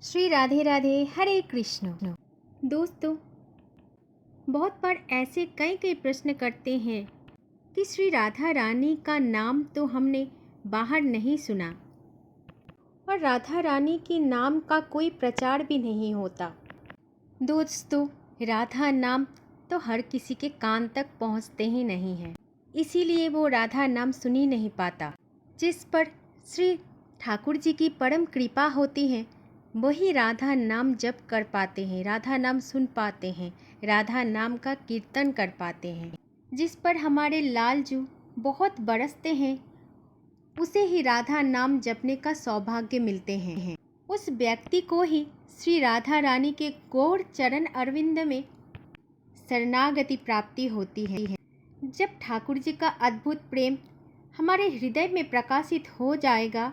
श्री राधे राधे हरे कृष्ण। दोस्तों, बहुत बार ऐसे कई कई प्रश्न करते हैं कि श्री राधा रानी का नाम तो हमने बाहर नहीं सुना और राधा रानी के नाम का कोई प्रचार भी नहीं होता। दोस्तों, राधा नाम तो हर किसी के कान तक पहुंचते ही नहीं है, इसीलिए वो राधा नाम सुन ही नहीं पाता। जिस पर श्री ठाकुर जी की परम कृपा होती है वही राधा नाम जप कर पाते हैं, राधा नाम सुन पाते हैं, राधा नाम का कीर्तन कर पाते हैं। जिस पर हमारे लालजू बहुत बरसते हैं उसे ही राधा नाम जपने का सौभाग्य मिलते हैं। उस व्यक्ति को ही श्री राधा रानी के गौर चरण अरविंद में शरणागति प्राप्ति होती है। जब ठाकुर जी का अद्भुत प्रेम हमारे हृदय में प्रकाशित हो जाएगा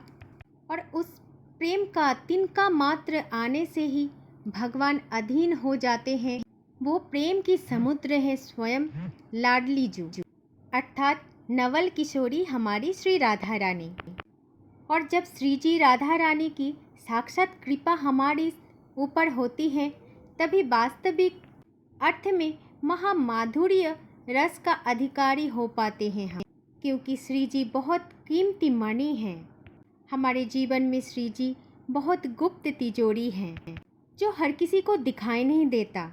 और उस प्रेम का तिनका मात्र आने से ही भगवान अधीन हो जाते हैं। वो प्रेम की समुद्र है स्वयं लाडली जू, अर्थात नवल किशोरी हमारी श्री राधा रानी। और जब श्री जी राधा रानी की साक्षात कृपा हमारी ऊपर होती है तभी वास्तविक अर्थ में महामाधुर्य रस का अधिकारी हो पाते हैं हम, क्योंकि श्री जी बहुत कीमती मणि हैं। हमारे जीवन में श्री जी बहुत गुप्त तिजोरी हैं जो हर किसी को दिखाई नहीं देता।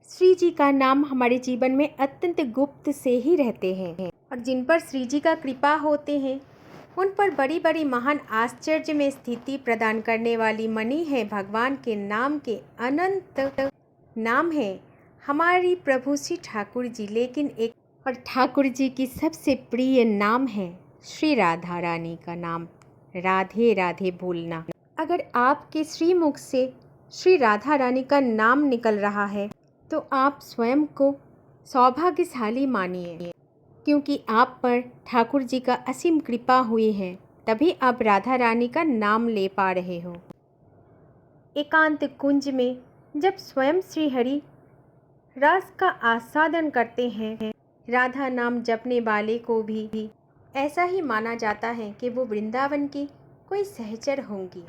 श्री जी का नाम हमारे जीवन में अत्यंत गुप्त से ही रहते हैं और जिन पर श्री जी का कृपा होते हैं उन पर बड़ी बड़ी महान आश्चर्य में स्थिति प्रदान करने वाली मणि है भगवान के नाम के अनंत नाम है हमारी प्रभु श्री ठाकुर जी। लेकिन एक और ठाकुर जी की सबसे प्रिय नाम है श्री राधा रानी का नाम, राधे राधे बोलना। अगर आपके श्रीमुख से श्री राधा रानी का नाम निकल रहा है तो आप स्वयं को सौभाग्यशाली मानिए, क्योंकि आप पर ठाकुर जी का असीम कृपा हुई है, तभी आप राधा रानी का नाम ले पा रहे हो। एकांत कुंज में जब स्वयं श्री हरि रस का आस्वादन करते हैं, राधा नाम जपने वाले को भी ऐसा ही माना जाता है कि वो वृंदावन की कोई सहचर होंगी।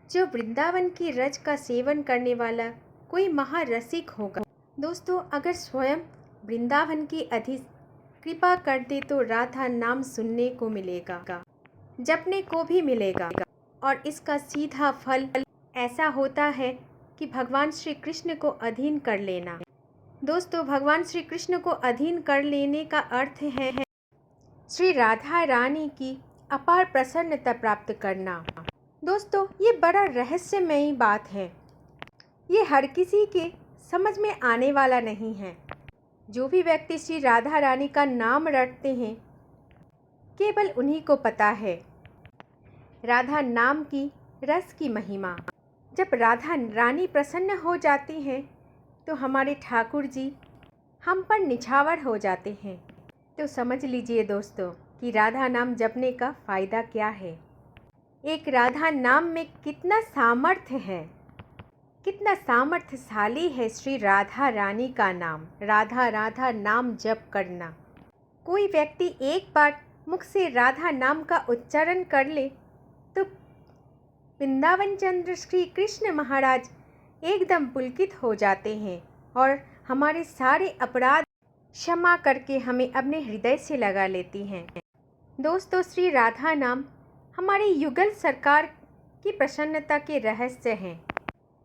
जो वृंदावन की रज का सेवन करने वाला कोई महारसिक होगा। दोस्तों, अगर स्वयं वृंदावन की अधि कृपा कर दे तो राधा नाम सुनने को मिलेगा, जपने को भी मिलेगा और इसका सीधा फल ऐसा होता है कि भगवान श्री कृष्ण को अधीन कर लेना। दोस्तों, भगवान श्री कृष्ण को अधीन कर लेने का अर्थ है श्री राधा रानी की अपार प्रसन्नता प्राप्त करना। दोस्तों, ये बड़ा रहस्यमयी बात है, ये हर किसी के समझ में आने वाला नहीं है। जो भी व्यक्ति श्री राधा रानी का नाम रटते हैं केवल उन्हीं को पता है राधा नाम की रस की महिमा। जब राधा रानी प्रसन्न हो जाती हैं तो हमारे ठाकुर जी हम पर निछावर हो जाते हैं। तो समझ लीजिए दोस्तों कि राधा नाम जपने का फ़ायदा क्या है। एक राधा नाम में कितना सामर्थ्य है, कितना सामर्थ्यशाली है श्री राधा रानी का नाम। राधा राधा नाम जप करना। कोई व्यक्ति एक बार मुख से राधा नाम का उच्चारण कर ले तो वृंदावन चंद्र श्री कृष्ण महाराज एकदम पुलकित हो जाते हैं और हमारे सारे अपराध क्षमा करके हमें अपने हृदय से लगा लेती हैं। दोस्तों, श्री राधा नाम हमारे युगल सरकार की प्रसन्नता के रहस्य हैं।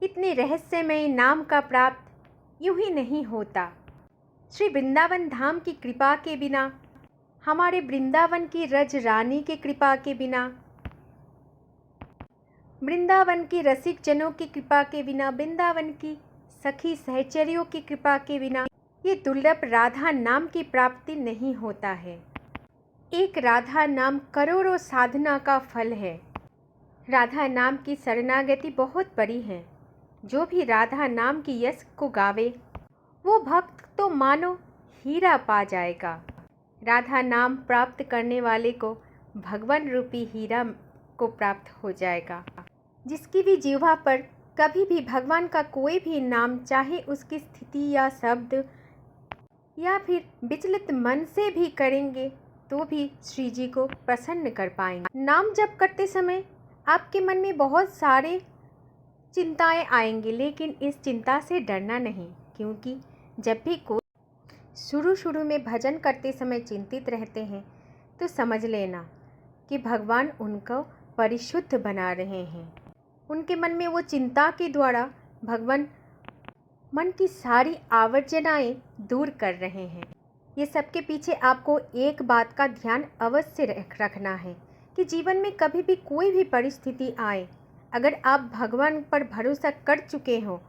इतने रहस्यमय नाम का प्राप्त यूं ही नहीं होता। श्री वृंदावन धाम की कृपा के बिना, हमारे वृंदावन की रज रानी की कृपा के बिना, वृंदावन के रसिक जनों की कृपा के बिना, वृंदावन की सखी सहचरियों की कृपा के बिना ये दुर्लभ राधा नाम की प्राप्ति नहीं होता है। एक राधा नाम करोड़ों साधना का फल है। राधा नाम की शरणागति बहुत बड़ी है। जो भी राधा नाम की यश को गावे वो भक्त तो मानो हीरा पा जाएगा। राधा नाम प्राप्त करने वाले को भगवान रूपी हीरा को प्राप्त हो जाएगा। जिसकी भी जीवा पर कभी भी भगवान का कोई भी नाम, चाहे उसकी स्थिति या शब्द या फिर विचलित मन से भी करेंगे तो भी श्री जी को प्रसन्न कर पाएंगे। नाम जप करते समय आपके मन में बहुत सारे चिंताएं आएंगी, लेकिन इस चिंता से डरना नहीं, क्योंकि जब भी कोई शुरू में भजन करते समय चिंतित रहते हैं तो समझ लेना कि भगवान उनको परिशुद्ध बना रहे हैं। उनके मन में वो चिंता के द्वारा भगवान मन की सारी आवर्जनाएं दूर कर रहे हैं। ये सबके पीछे आपको एक बात का ध्यान अवश्य रखना है कि जीवन में कभी भी कोई भी परिस्थिति आए, अगर आप भगवान पर भरोसा कर चुके हो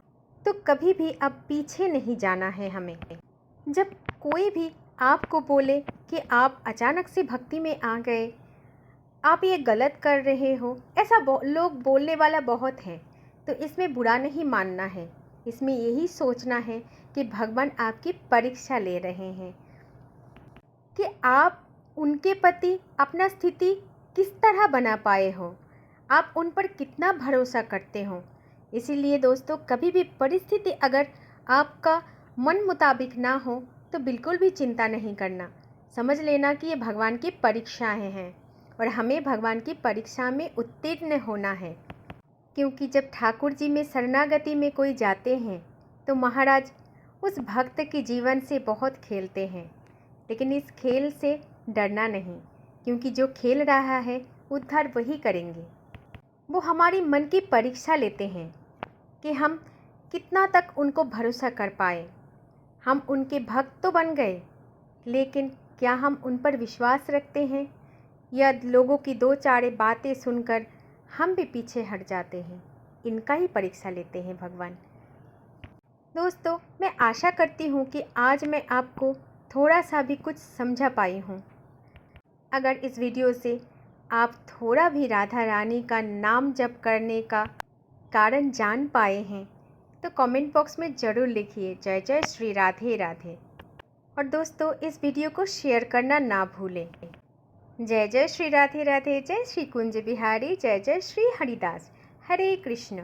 तो कभी भी अब पीछे नहीं जाना है हमें। जब कोई भी आपको बोले कि आप अचानक से भक्ति में आ गए, आप ये गलत कर रहे हो, ऐसा लोग बोलने वाला बहुत है, तो इसमें बुरा नहीं मानना है। इसमें यही सोचना है कि भगवान आपकी परीक्षा ले रहे हैं कि आप उनके प्रति अपना स्थिति किस तरह बना पाए हो, आप उन पर कितना भरोसा करते हो। इसीलिए दोस्तों, कभी भी परिस्थिति अगर आपका मन मुताबिक ना हो तो बिल्कुल भी चिंता नहीं करना। समझ लेना कि ये भगवान की परीक्षाएं हैं और हमें भगवान की परीक्षा में उत्तीर्ण होना है। क्योंकि जब ठाकुर जी में शरणागति में कोई जाते हैं तो महाराज उस भक्त के जीवन से बहुत खेलते हैं, लेकिन इस खेल से डरना नहीं, क्योंकि जो खेल रहा है उद्धार वही करेंगे। वो हमारी मन की परीक्षा लेते हैं कि हम कितना तक उनको भरोसा कर पाए। हम उनके भक्त तो बन गए, लेकिन क्या हम उन पर विश्वास रखते हैं, या लोगों की दो चार बातें सुनकर हम भी पीछे हट जाते हैं। इनका ही परीक्षा लेते हैं भगवान। दोस्तों, मैं आशा करती हूँ कि आज मैं आपको थोड़ा सा भी कुछ समझा पाई हूँ। अगर इस वीडियो से आप थोड़ा भी राधा रानी का नाम जप करने का कारण जान पाए हैं तो कमेंट बॉक्स में ज़रूर लिखिए जय जय श्री राधे राधे। और दोस्तों, इस वीडियो को शेयर करना ना भूलें। जय जय श्री राधे राधे, जय श्री कुंज बिहारी, जय जय श्री हरिदास। हरे कृष्ण।